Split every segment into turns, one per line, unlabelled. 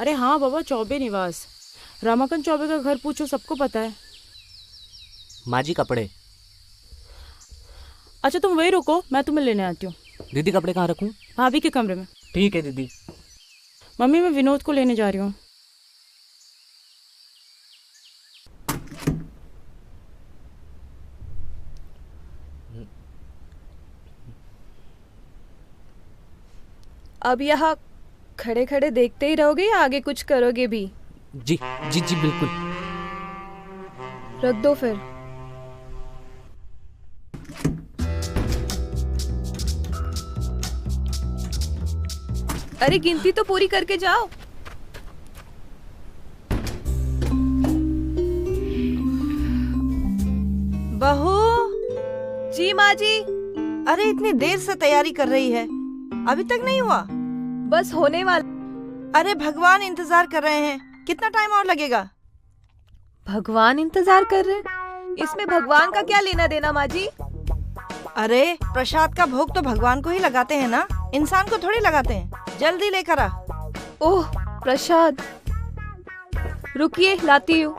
अरे हाँ बाबा, चौबे निवास। रमाकांत चौबे का घर पूछो, सबको पता है।
माँ जी कपड़े।
अच्छा तुम वही रुको, मैं तुम्हें लेने आती हूँ।
दीदी कपड़े कहाँ रखूँ?
भाभी के कमरे में।
ठीक है दीदी।
मम्मी मैं विनोद को लेने जा रही हूँ।
अब यहाँ खड़े खड़े देखते ही रहोगे या आगे कुछ करोगे भी?
जी जी जी बिल्कुल।
रख दो फिर। अरे गिनती तो पूरी करके जाओ।
बहू।
जी माँ जी।
अरे इतनी देर से तैयारी कर रही है, अभी तक नहीं हुआ?
बस होने वाला।
अरे भगवान इंतजार कर रहे हैं, कितना टाइम और लगेगा?
भगवान इंतजार कर रहे हैं? इसमें भगवान का क्या लेना देना माँ जी?
अरे प्रसाद का भोग तो भगवान को ही लगाते हैं ना, इंसान को थोड़ी लगाते हैं। जल्दी लेकर आ।
ओह प्रसाद, रुकिए लाती हूँ।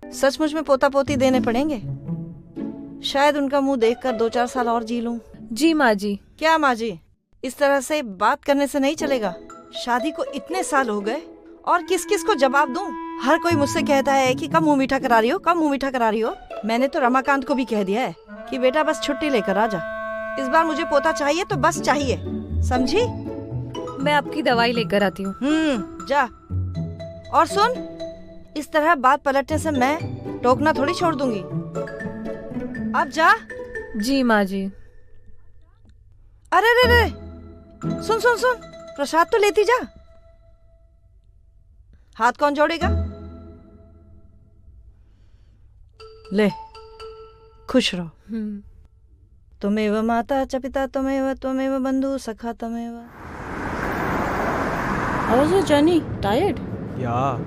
सचमुच में पोता पोती देने पड़ेंगे, शायद उनका मुंह देखकर 2-4 साल और जी लूं।
जी माँ जी।
क्या माँ जी, इस तरह से बात करने से नहीं चलेगा। शादी को इतने साल हो गए और किस किस को जवाब दूं? हर कोई मुझसे कहता है कि कब मुंह मीठा करा रही हो, कब मुंह मीठा करा रही हो। मैंने तो रमाकांत को भी कह दिया है कि बेटा बस छुट्टी लेकर आ जा। इस बार मुझे पोता चाहिए तो बस चाहिए, समझी?
मैं आपकी दवाई लेकर आती हूँ।
जा। और सुन, इस तरह बात पलटने से मैं टोकना थोड़ी छोड़ दूंगी। अब जा।
जी माँ जी।
अरे रे रे, सुन सुन सुन, प्रसाद तो लेती जा। हाथ कौन जोड़ेगा? ले, खुश रहो। त्वमेव माता च पिता त्वमेव बंधु सखा त्वमेव।
How was your journey? Tired?
Yeah.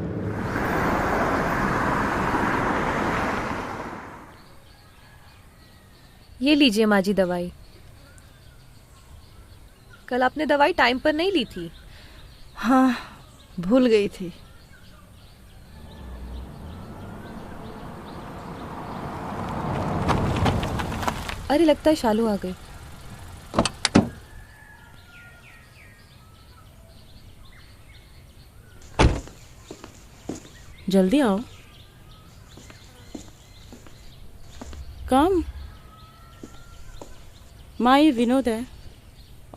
ये लीजिए माँ जी दवाई। कल आपने दवाई टाइम पर नहीं ली थी।
हाँ, भूल गई थी।
अरे लगता है शालू आ गई।
जल्दी आओ। कम। माँ ये विनोद है,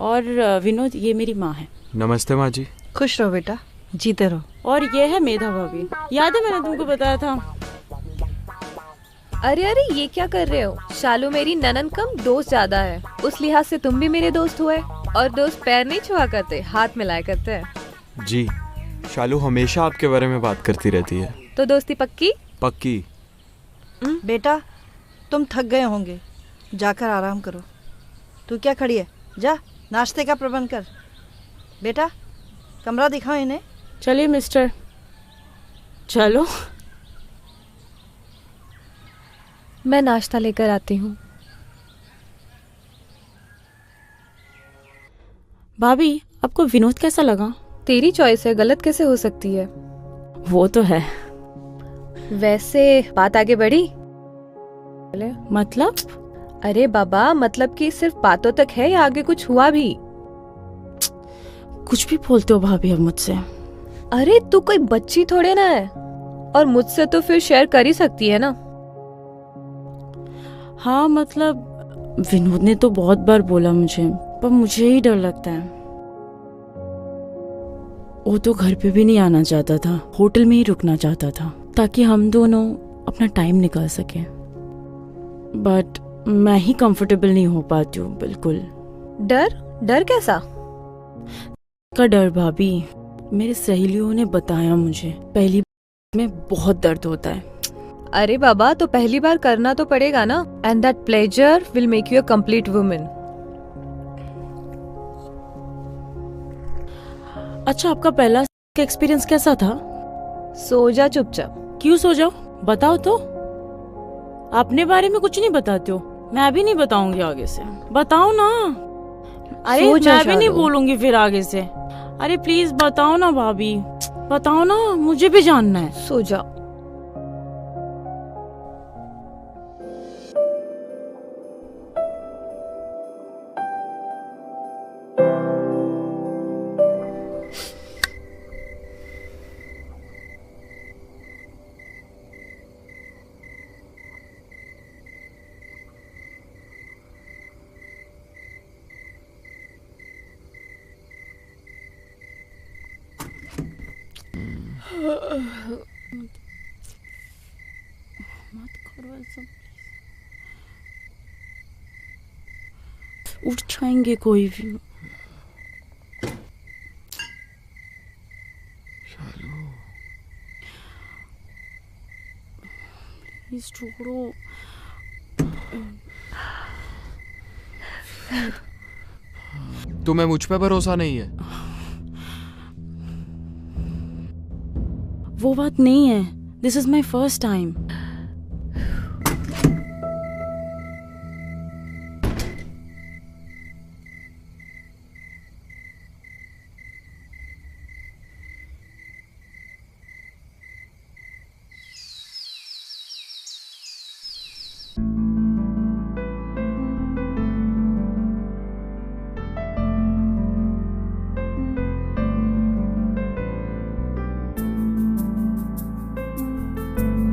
और विनोद ये मेरी माँ है।
नमस्ते माँ जी।
खुश रहो बेटा, जीते रहो।
और ये है मेधा भाभी, याद है मैंने तुमको बताया था।
अरे अरे ये क्या कर रहे हो? शालू मेरी ननन कम दोस्त ज्यादा है, उस लिहाज से तुम भी मेरे दोस्त हुए। और दोस्त पैर नहीं छुआ करते, हाथ मिलाया करते हैं।
जी, शालू हमेशा आपके बारे में बात करती रहती है।
तो दोस्ती पक्की?
पक्की।
बेटा तुम थक गए होंगे, जाकर आराम करो। तू क्या खड़ी है, जा नाश्ते का प्रबंध कर। बेटा कमरा दिखाओ इन्हें।
चलिए मिस्टर, चलो।
मैं नाश्ता लेकर आती हूँ।
भाभी आपको विनोद कैसा लगा?
तेरी चॉइस है, गलत कैसे हो सकती है?
वो तो है।
वैसे बात आगे बढ़ी?
मतलब?
अरे बाबा, मतलब कि सिर्फ बातों तक है या आगे कुछ हुआ भी?
कुछ भी बोलते हो भाभी अब मुझसे।
अरे तू कोई बच्ची थोड़े ना है, और मुझसे तो फिर शेयर कर ही सकती है ना।
हाँ मतलब विनोद ने तो बहुत बार बोला मुझे, पर मुझे ही डर लगता है। वो तो घर पे भी नहीं आना चाहता था, होटल में ही रुकना चाहता था ताकि हम दोनों अपना टाइम निकाल सके। बट मैं ही कंफर्टेबल नहीं हो पाती हूँ बिल्कुल।
डर? डर कैसा?
का डर भाभी, मेरी सहेलियों ने बताया मुझे पहली बार में बहुत दर्द होता है।
अरे बाबा, तो पहली बार करना तो पड़ेगा ना। And that pleasure will make you a complete woman.
अच्छा आपका पहला एक्सपीरियंस कैसा था?
सो जा चुपचाप।
क्यों सो जाओ, बताओ तो। अपने बारे में कुछ नहीं बताते हो, मैं भी नहीं बताऊंगी आगे से। बताओ ना। अरे मैं भी नहीं बोलूंगी फिर आगे से। अरे प्लीज बताओ ना भाभी, बताओ ना, मुझे भी जानना है।
सो जाओ।
मत करो ऐसा, उठ जाएंगे कोई भी। प्लीज छोड़ो।
तुम्हें मुझ पे भरोसा नहीं है?
वो बात नहीं है, this is my first time.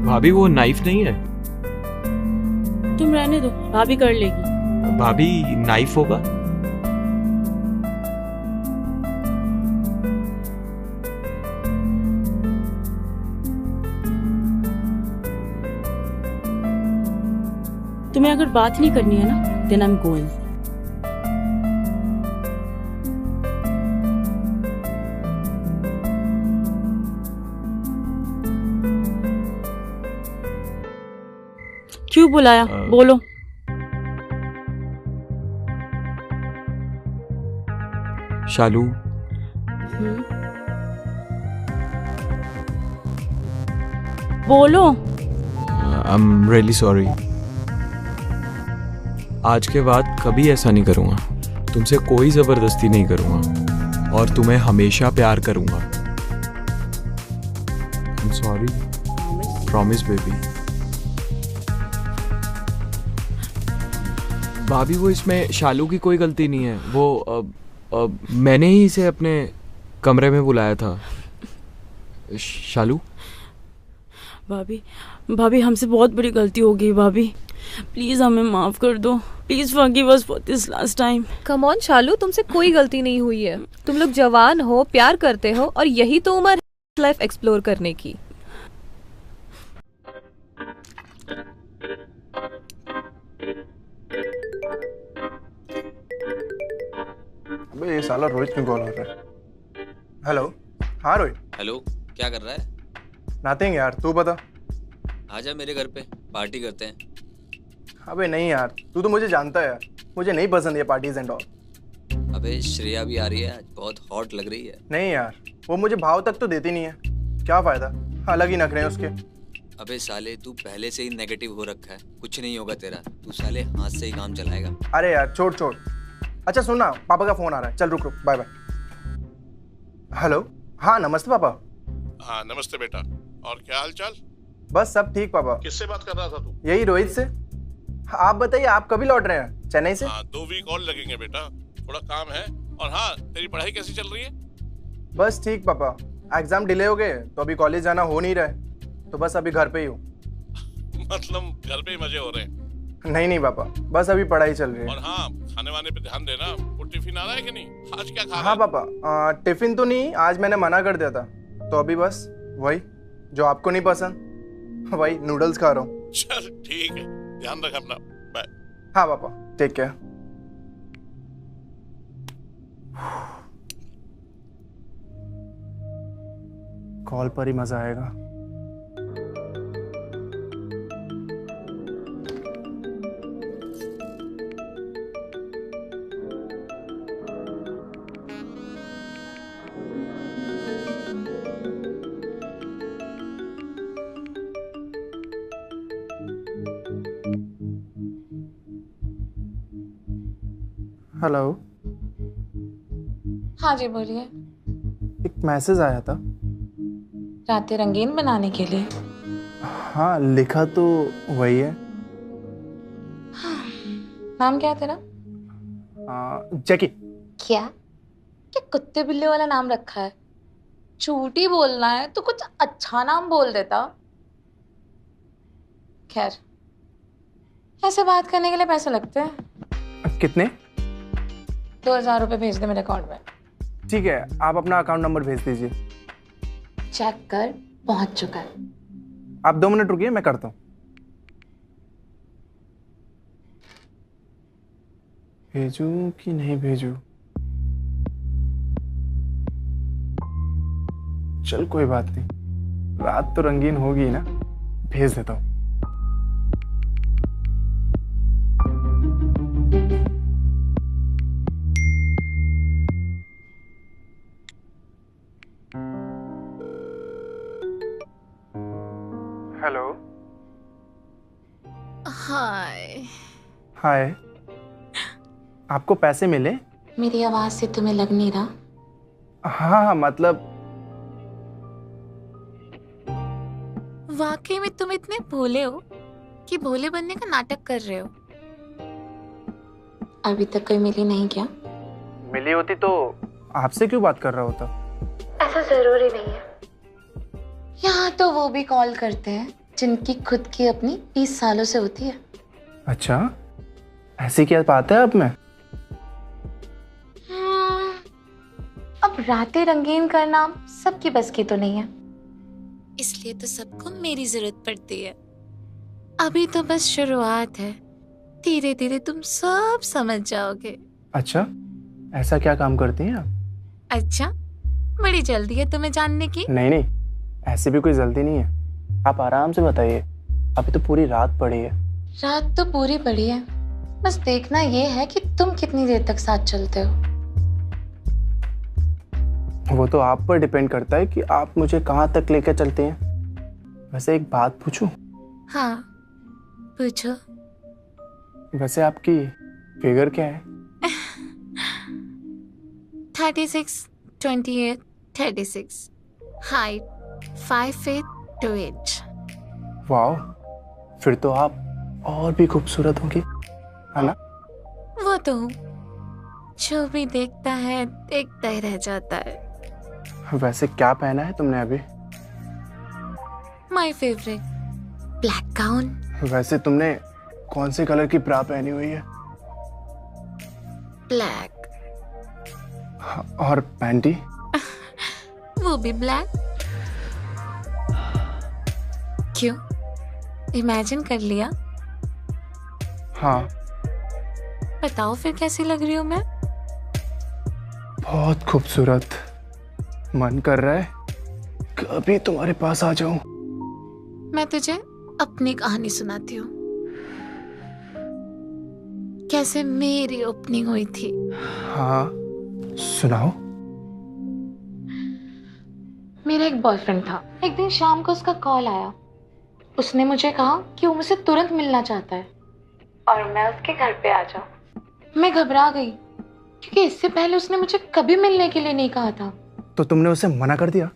भाभी वो नाइफ नहीं है?
तुम रहने दो, भाभी कर लेगी।
भाभी नाइफ होगा?
तुम्हें अगर बात नहीं करनी है ना, देन आई एम गोइंग। क्यों बुलाया? बोलो।
शालू,
बोलो।
I am really sorry. आज के बाद कभी ऐसा नहीं करूंगा। तुमसे कोई जबरदस्ती नहीं करूंगा और तुम्हें हमेशा प्यार करूंगा। I am sorry. Promise baby. भाभी वो इसमें शालू की कोई गलती नहीं है। वो मैंने ही इसे अपने कमरे में बुलाया था। शालू।
भाभी, भाभी हमसे बहुत बड़ी गलती हो गई। भाभी प्लीज हमें माफ कर दो। Please forgive us for this last time.
Come on Shalu, तुमसे कोई गलती नहीं हुई है। तुम लोग जवान हो, प्यार करते हो, और यही तो उम्र है लाइफ एक्सप्लोर करने की।
अबे ये साला रोहित क्यों कॉल कर रहा है? हेलो। हाँ रोहित।
हेलो, क्या कर रहा है?
नथिंग यार, तू बता।
आजा मेरे घर पे, पार्टी करते हैं।
अबे नहीं यार, तू तो मुझे जानता है यार, मुझे नहीं पसंद ये पार्टीज एंड ऑल।
अबे श्रेया भी आ रही है आज, बहुत हॉट लग रही है।
नहीं यार, वो मुझे भाव तक तो देती नहीं है, क्या फायदा, अलग ही नखरे हैं उसके।
अबे साले, तू पहले से ही नेगेटिव हो रखा है, कुछ नहीं होगा तेरा। तू साले हाथ से ही काम चलाएगा।
अरे यार छोड़ छोड़। अच्छा सुन ना, पापा का फोन आ रहा है, चल रुक रुक, बाय बाय। हेलो। हाँ नमस्ते पापा।
हाँ नमस्ते बेटा, और क्या हाल चाल?
बस सब ठीक पापा।
किससे बात कर रहा था तू?
यही रोहित से। आप बताइए, आप कभी लौट रहे हैं चेन्नई से?
हाँ 2 वीक और लगेंगे बेटा, थोड़ा काम है। और हाँ, तेरी पढ़ाई कैसी चल रही है?
बस ठीक पापा, एग्जाम डिले हो गए तो अभी कॉलेज जाना हो नहीं रहा है, तो बस अभी घर पे ही हूँ।
मतलब घर पे ही मजे हो रहे हैं?
नहीं नहीं पापा, बस अभी पढ़ाई चल रही है।
और हाँ, खाने वाने पे ध्यान देना। वो टिफिन आ रहा है कि नहीं? आज क्या खा रहा
हाँ
है?
पापा, टिफिन तो नहीं, आज मैंने मना कर दिया था, तो अभी बस वही जो आपको नहीं पसंद, वही नूडल्स खा रहा हूँ।
चल ठीक है, ध्यान रख अपना। बाय।
हाँ पापा, टेक केयर। कॉल पर ही मजा आएगा। हेलो।
हाँ जी बोलिए।
मैसेज आया था।
रातें रंगीन बनाने के लिए?
हाँ, लिखा तो वही है।
नाम क्या है तेरा?
जैकी।
क्या क्या कुत्ते बिल्ली वाला नाम रखा है? झूठ ही बोलना है तो कुछ अच्छा नाम बोल देता। खैर, ऐसे बात करने के लिए पैसे लगते हैं।
कितने?
2000 रुपए भेज दे मेरे अकाउंट में।
ठीक है, आप अपना अकाउंट नंबर भेज दीजिए।
चेक कर, पहुंच चुका है।
आप 2 मिनट रुकिए, मैं करता हूँ। भेजूं कि नहीं भेजूं? चल कोई बात नहीं, रात तो रंगीन होगी ना, भेज देता हूँ। हेलो।
हाय।
हाय। आपको पैसे मिले?
मेरी आवाज से तुम्हें लग नहीं रहा?
हाँ, मतलब
वाकई में तुम इतने भोले हो कि भोले बनने का नाटक कर रहे हो। अभी तक कोई मिली नहीं क्या?
मिली होती तो आपसे क्यों बात कर रहा होता?
ऐसा जरूरी नहीं है। यहाँ तो वो भी कॉल करते हैं जिनकी खुद की अपनी 20 सालों से होती है।
अच्छा, ऐसी क्या बात है अब में?
अब रातें रंगीन करना सबकी बस की तो नहीं है, इसलिए तो सबको मेरी जरूरत पड़ती है। अभी तो बस शुरुआत है, धीरे धीरे तुम सब समझ जाओगे।
अच्छा, ऐसा क्या काम करती हैं आप?
अच्छा, बड़ी जल्दी है तुम्हें जानने की?
नहीं नहीं, ऐसी भी कोई जल्दी नहीं है, आप आराम से बताइए, अभी तो पूरी रात पड़ी है।
रात तो पूरी पड़ी है, बस देखना ये है कि तुम कितनी देर तक साथ चलते हो।
वो तो आप पर डिपेंड करता है कि आप मुझे कहाँ तक लेकर चलते हैं। वैसे एक बात पूछूं?
हाँ पूछो।
वैसे आपकी फिगर क्या है?
36, 28, 36, हाइट 5 feet 2 inch।
वाह, फिर तो आप और भी खूबसूरत होंगी, है ना?
वो तो हूँ, जो भी देखता है देखता ही रह जाता है।
वैसे क्या पहना है तुमने अभी?
My favourite black gown.
वैसे तुमने कौन से कलर की ब्रा पहनी हुई है?
ब्लैक।
और पैंटी?
वो भी ब्लैक। क्यों, इमेजिन कर लिया?
हाँ।
बताओ फिर कैसी लग रही हूँ मैं?
बहुत खूबसूरत। मन कर रहा है कभी तुम्हारे पास आ जाऊं।
मैं तुझे अपनी कहानी सुनाती हूँ, कैसे मेरी ओपनिंग हुई थी।
हाँ, सुनाओ।
मेरा एक बॉयफ्रेंड था। एक दिन शाम को उसका कॉल आया। उसने मुझे कहा कि वो मुझसे तुरंत मिलना चाहता है और मैं उसके घर पे आ जाऊं। मैं घबरा गई क्योंकि इससे पहले उसने मुझे कभी मिलने के लिए नहीं कहा था।
तो तुमने उसे मना कर दिया?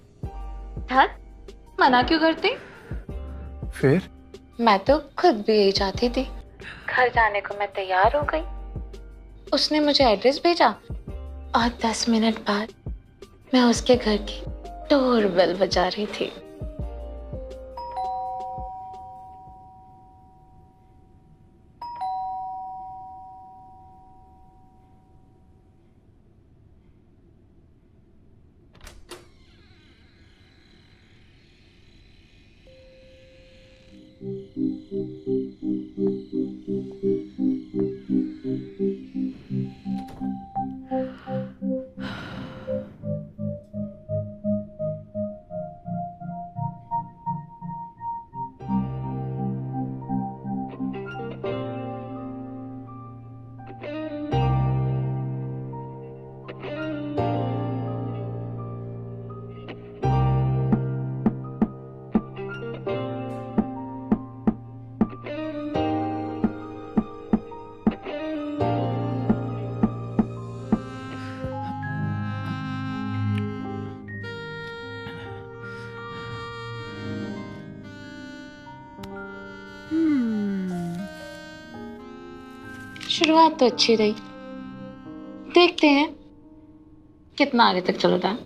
हाँ, मना क्यों करती?
फिर?
मैं तो खुद भी यही चाहती थी। घर जाने को मैं तैयार हो गई। उसने मुझे एड्रेस भेजा और 10 मिनट बाद मैं उसके घर की डोरबेल बजा रही थी। शुरुआत तो अच्छी रही, देखते हैं कितना आगे तक चलता है।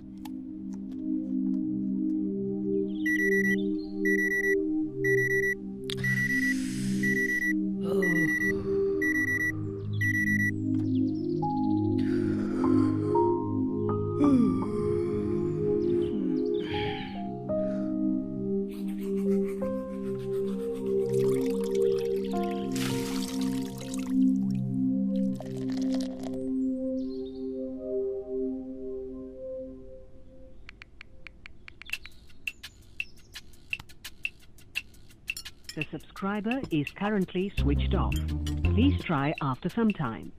The subscriber is currently switched off. Please try after some time.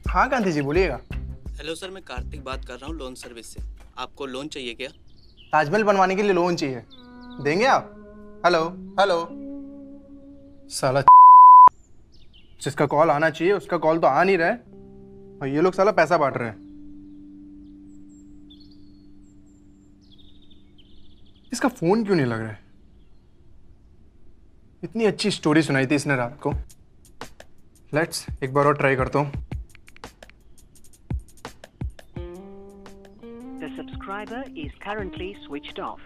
हाँ कांति जी बोलिएगा।
हेलो सर, मैं कार्तिक बात कर रहा हूँ लोन सर्विस से। आपको लोन चाहिए क्या?
ताजमहल बनवाने के लिए लोन चाहिए, देंगे आप? हेलो हेलो साला जिसका कॉल आना चाहिए उसका कॉल तो आ नहीं रहा है और ये लोग साला पैसा बांट रहे हैं। इसका फोन क्यों नहीं लग रहा है? इतनी अच्छी स्टोरी सुनाई थी इसने रात को। लेट्स एक बार और ट्राई करता हूँ।
The subscriber is currently switched off.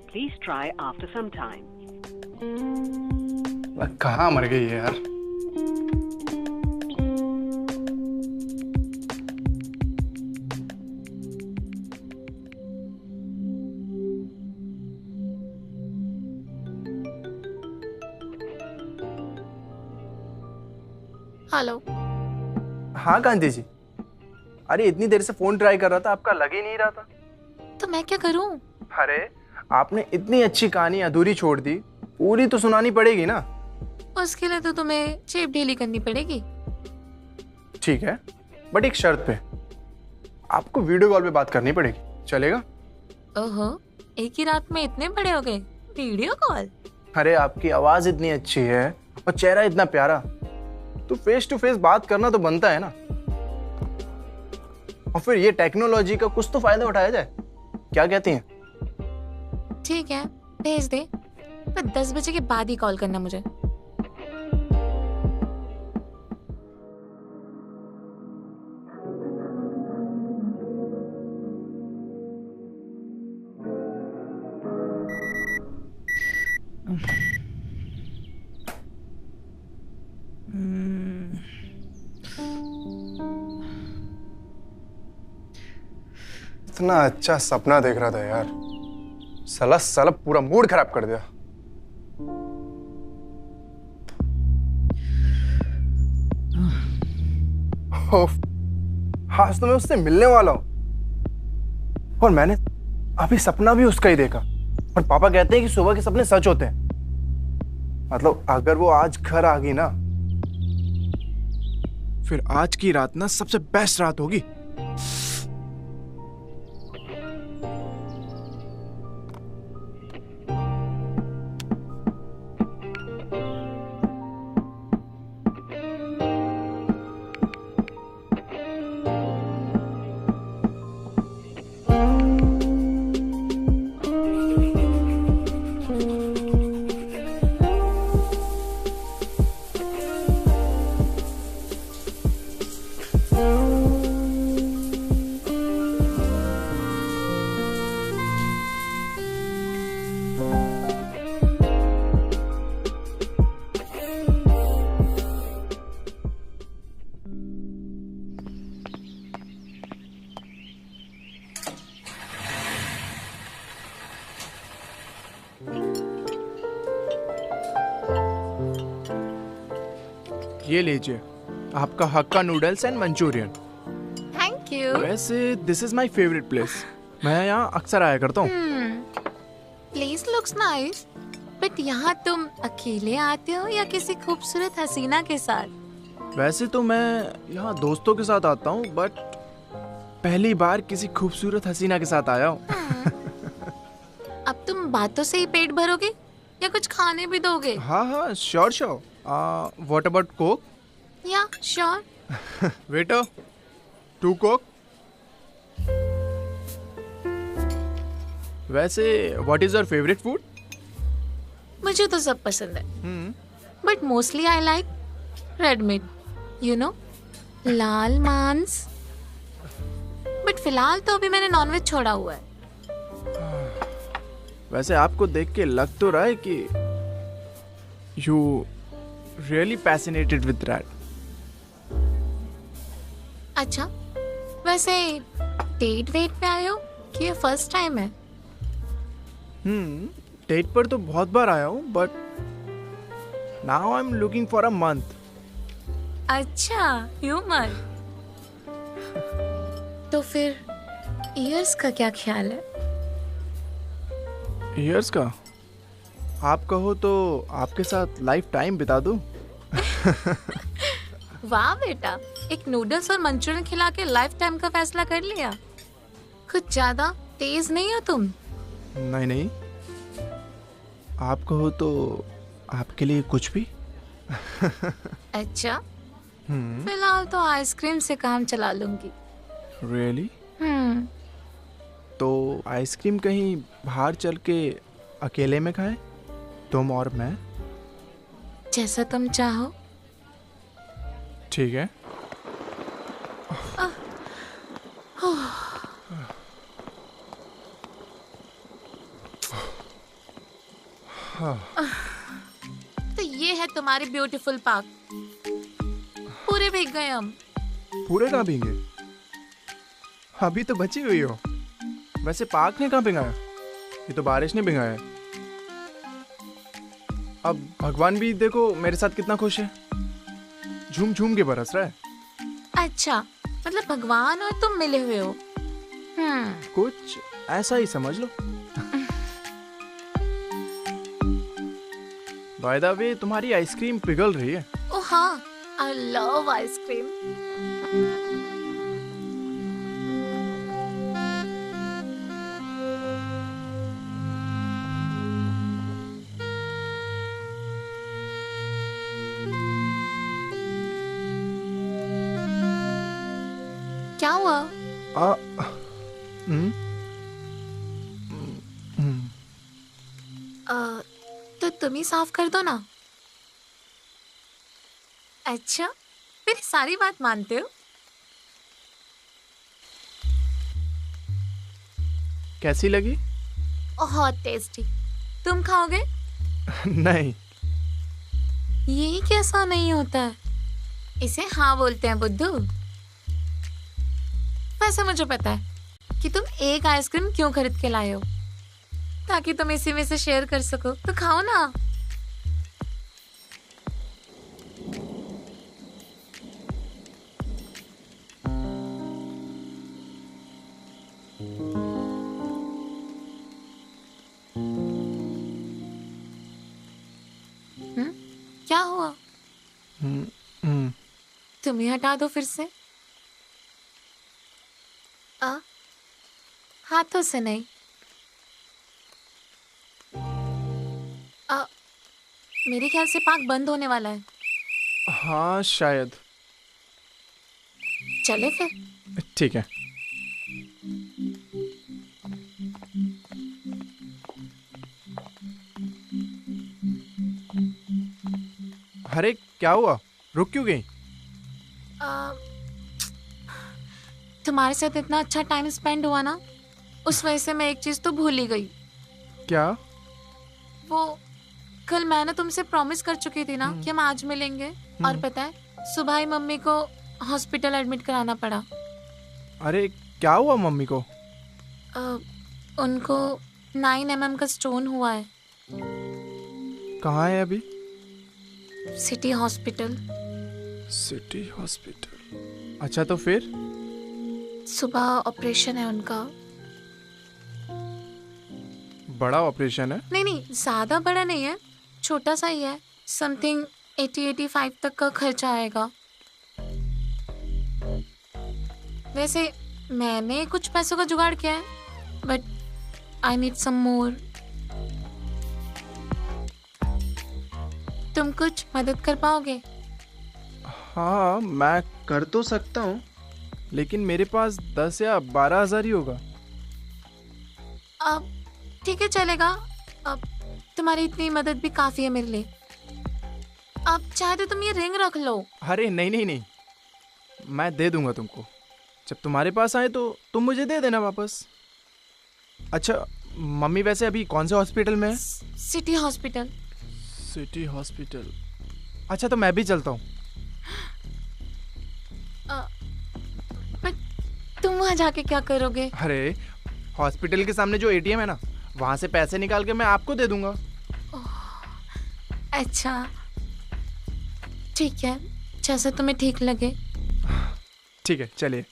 Please try after some time.
कहाँ मर गई है यार?
हेलो।
हाँ कांति जी, अरे इतनी देर से फोन ट्राई कर रहा था, आपका लग ही नहीं रहा था।
तो मैं क्या करूं?
अरे आपने इतनी अच्छी कहानी अधूरी छोड़ दी, पूरी तो सुनानी पड़ेगी ना।
उसके लिए तो तुम्हें जेब ढीली करनी पड़ेगी।
ठीक है, बट एक शर्त पे, आपको वीडियो कॉल पे बात करनी पड़ेगी, चलेगा?
ओहो, एक ही रात में इतने बड़े हो गए, वीडियो कॉल?
अरे आपकी आवाज इतनी अच्छी है और चेहरा इतना प्यारा, तो फेस टू फेस बात करना तो बनता है ना। और फिर ये टेक्नोलॉजी का कुछ तो फायदा उठाया जाए, क्या कहती हैं?
ठीक है, भेज दे, पर 10 बजे के बाद ही कॉल करना मुझे।
इतना अच्छा सपना देख रहा था यार, साला साला पूरा मूड खराब कर दिया। आज तो मैं उससे मिलने वाला हूं और मैंने अभी सपना भी उसका ही देखा। और पापा कहते हैं कि सुबह के सपने सच होते हैं। मतलब अगर वो आज घर आ गई ना, फिर आज की रात ना सबसे बेस्ट रात होगी। ये लीजिए आपका hakka noodles and Manchurian.
Thank you.
वैसे this is my favourite place, मैं यहाँ अक्सर आया करता हूँ।
प्लेस लुक्स नाइस, बट यहाँ तुम अकेले आते हो या किसी खूबसूरत हसीना के साथ?
वैसे तो मैं यहाँ दोस्तों के साथ आता हूँ, बट पहली बार किसी खूबसूरत हसीना के साथ आया हूँ।
अब तुम बातों से ही पेट भरोगे या कुछ खाने भी दोगे?
हाँ हाँ sure sure. What about Coke?
या श्योर।
Waiter, 2 Coke. वैसे what is your favourite food?
मुझे तो सब पसंद है, but mostly I like red meat, you know, लाल मांस। बट फिलहाल तो अभी मैंने नॉनवेज छोड़ा हुआ है।
वैसे आपको देख के लग तो रहा है कि यू रियली पैसिनेटेड विद रैट।
अच्छा, वैसे डेट वेट पे आए हो कि ये फर्स्ट टाइम है?
डेट पर तो बहुत बार आया हूँ, but now I am looking for a month.
अच्छा, ह्यूमर। तो फिर ईयर्स का क्या ख्याल है?
ईयर्स का? आप कहो तो आपके साथ लाइफ टाइम बिता दूं।
वाह बेटा, एक नूडल्स और मंचूरियन खिला के लाइफ टाइम का फैसला कर लिया। कुछ ज्यादा तेज नहीं हो तुम।
नहीं नहीं, आप कहो तो आपके लिए कुछ भी।
अच्छा, फिलहाल तो आइसक्रीम से काम चला लूंगी।
रियली? तो आइसक्रीम कहीं बाहर चल के अकेले में खाएं, तुम और मैं?
जैसा तुम चाहो।
ठीक है।
तो ये है तुम्हारी ब्यूटीफुल पार्क। पूरे भीग गए हम।
पूरे कहाँ भीगे? अभी तो बची हुई हो। वैसे पार्क ने कहाँ भिगाया? ये तो बारिश ने भिगाया। अब भगवान भी देखो मेरे साथ कितना खुश है, झूम झूम के बरस रहा है।
अच्छा, मतलब भगवान और तुम मिले हुए हो।
कुछ ऐसा ही समझ लो। बाय द वे, तुम्हारी आइसक्रीम पिघल रही है।
ओह हाँ, आई लव आइसक्रीम। क्या हुआ? तो तुम ही साफ कर दो ना। अच्छा, मेरी सारी बात मानते हो?
कैसी लगी?
बहुत टेस्टी। तुम खाओगे?
नहीं।
ये कैसा नहीं होता है? इसे हाँ बोलते हैं बुद्धू। वैसे मुझे पता है कि तुम एक आइसक्रीम क्यों खरीद के लाए हो, ताकि तुम इसी में से शेयर कर सको। तो खाओ ना। क्या हुआ? तुम ही हटा दो फिर से। हाथों से नहीं। मेरे ख्याल से पार्क बंद होने वाला है।
हाँ शायद।
चले फिर।
ठीक है। अरे क्या हुआ, रुक क्यों गई?
तुम्हारे साथ इतना अच्छा टाइम स्पेंड हुआ ना, उस वजह से मैं एक चीज तो भूल ही गई।
क्या?
वो कल मैंने तुमसे प्रॉमिस कर चुकी थी ना कि हम आज मिलेंगे, और पता है सुबह ही मम्मी को हॉस्पिटल एडमिट कराना पड़ा।
अरे क्या हुआ मम्मी को?
उनको 9 mm का स्टोन हुआ है।
कहाँ है अभी?
City hospital.
City hospital? अच्छा, तो फिर?
सुबह ऑपरेशन है उनका।
बड़ा ऑपरेशन है?
नहीं नहीं, ज्यादा बड़ा नहीं है, छोटा सा ही है। समथिंग 80-85 तक का खर्चा आएगा। वैसे मैंने कुछ पैसों का जुगाड़ किया है, बट आई नीड सम मोर। तुम कुछ मदद कर पाओगे?
हाँ मैं कर तो सकता हूँ, लेकिन मेरे पास 10 या 12 हज़ार ही होगा।
अब ठीक है, चलेगा। अब तुम्हारी इतनी मदद भी काफी है मेरे लिए। अब चाहे तो तुम ये रिंग रख लो।
अरे नहीं नहीं नहीं, मैं दे दूंगा तुमको। जब तुम्हारे पास आए तो तुम मुझे दे देना वापस। अच्छा मम्मी वैसे अभी कौन से हॉस्पिटल में है?
City hospital.
सिटी हॉस्पिटल, अच्छा तो मैं भी चलता हूँ।
पर तुम वहाँ जाके क्या करोगे?
अरे हॉस्पिटल के सामने जो एटीएम है ना, वहाँ से पैसे निकाल के मैं आपको दे दूंगा।
अच्छा ठीक है, जैसा तुम्हें ठीक लगे।
ठीक है चलिए।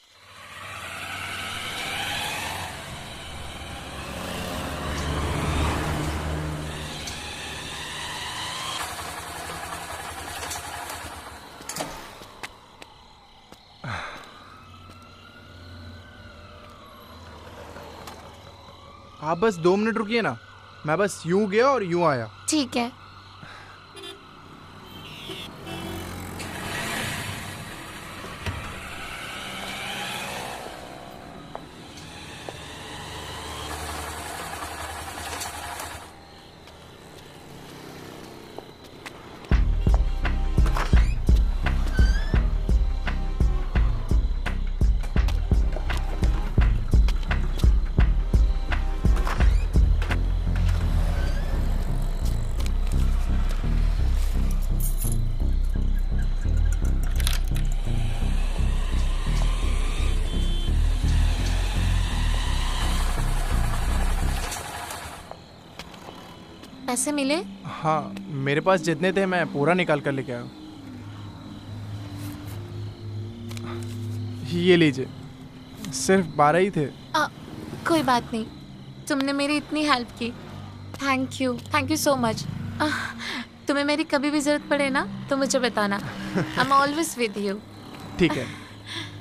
आप बस 2 मिनट रुकिए ना, मैं बस यूं गया और यूं आया।
ठीक है। पैसे मिले?
हाँ मेरे पास जितने थे मैं पूरा निकाल कर लेके आया। ये लीजिए, सिर्फ 12 ही थे।
कोई बात नहीं, तुमने मेरी इतनी हेल्प की, थैंक यू सो मच। तुम्हें मेरी कभी भी जरूरत पड़े ना तो मुझे बताना। I am always with you.
ठीक है,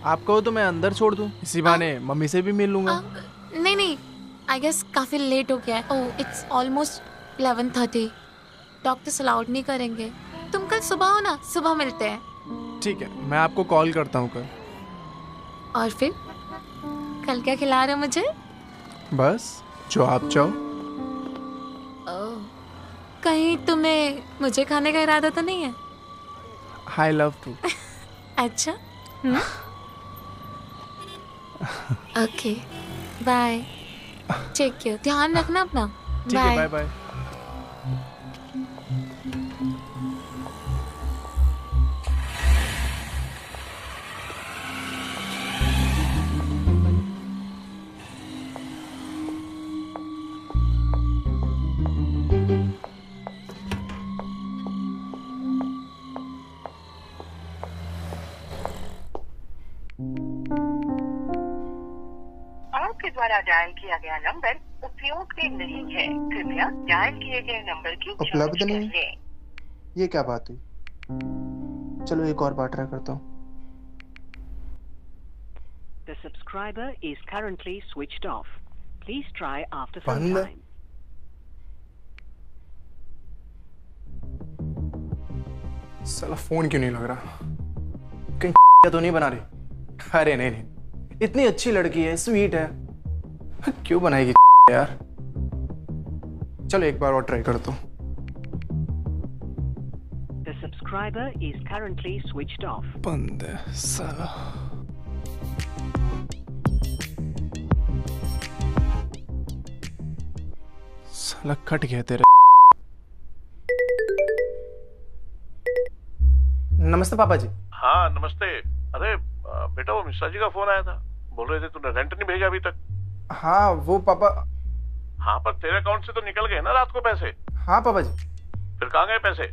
आप कहो तो मैं अंदर छोड़ दूं, इसी बहाने मम्मी से भी मिल लूंगा।
नहीं, आई गेस काफी लेट हो गया है। Oh it's almost 11:30। Doctors allowed नहीं करेंगे। तुम कल सुबह हो ना, सुबह मिलते हैं।
ठीक है, मैं आपको कॉल करता हूँ कल।
और फिर कल क्या खिला रहे हो मुझे?
बस जो आप चाहो।
कहीं तुम्हें मुझे खाने का इरादा तो नहीं है?
I love to.
अच्छा ओके बाय, टेक केयर, ध्यान रखना अपना।
ठीक है, बाय बाय।
आपके द्वारा डायल किया गया नंबर उपयोग में नहीं है, कृपया डायल किए गए नंबर की
उपलब्ध नहीं। ये क्या बात हुई? चलो एक और बार ट्राई करता हूँ।
The subscriber is currently switched off. Please try after some
बंद।
time.
साला फोन क्यों नहीं लग रहा? कहीं तो नहीं बना रही? अरे नहीं, इतनी अच्छी लड़की है, स्वीट है, क्यों बनाएगी यार? चलो एक बार और ट्राई करता हूँ।
The subscriber is currently switched off.
बंद है साला। साला कट गया तेरा। नमस्ते पापा जी।
हाँ नमस्ते। अरे बेटा वो मिश्रा जी का फोन आया था, बोल रहे थे तूने रेंट नहीं भेजा अभी तक।
हाँ वो पापा।
हाँ पर तेरे अकाउंट से तो निकल गए ना रात को पैसे।
हाँ पापा जी।
फिर कहाँ गए पैसे?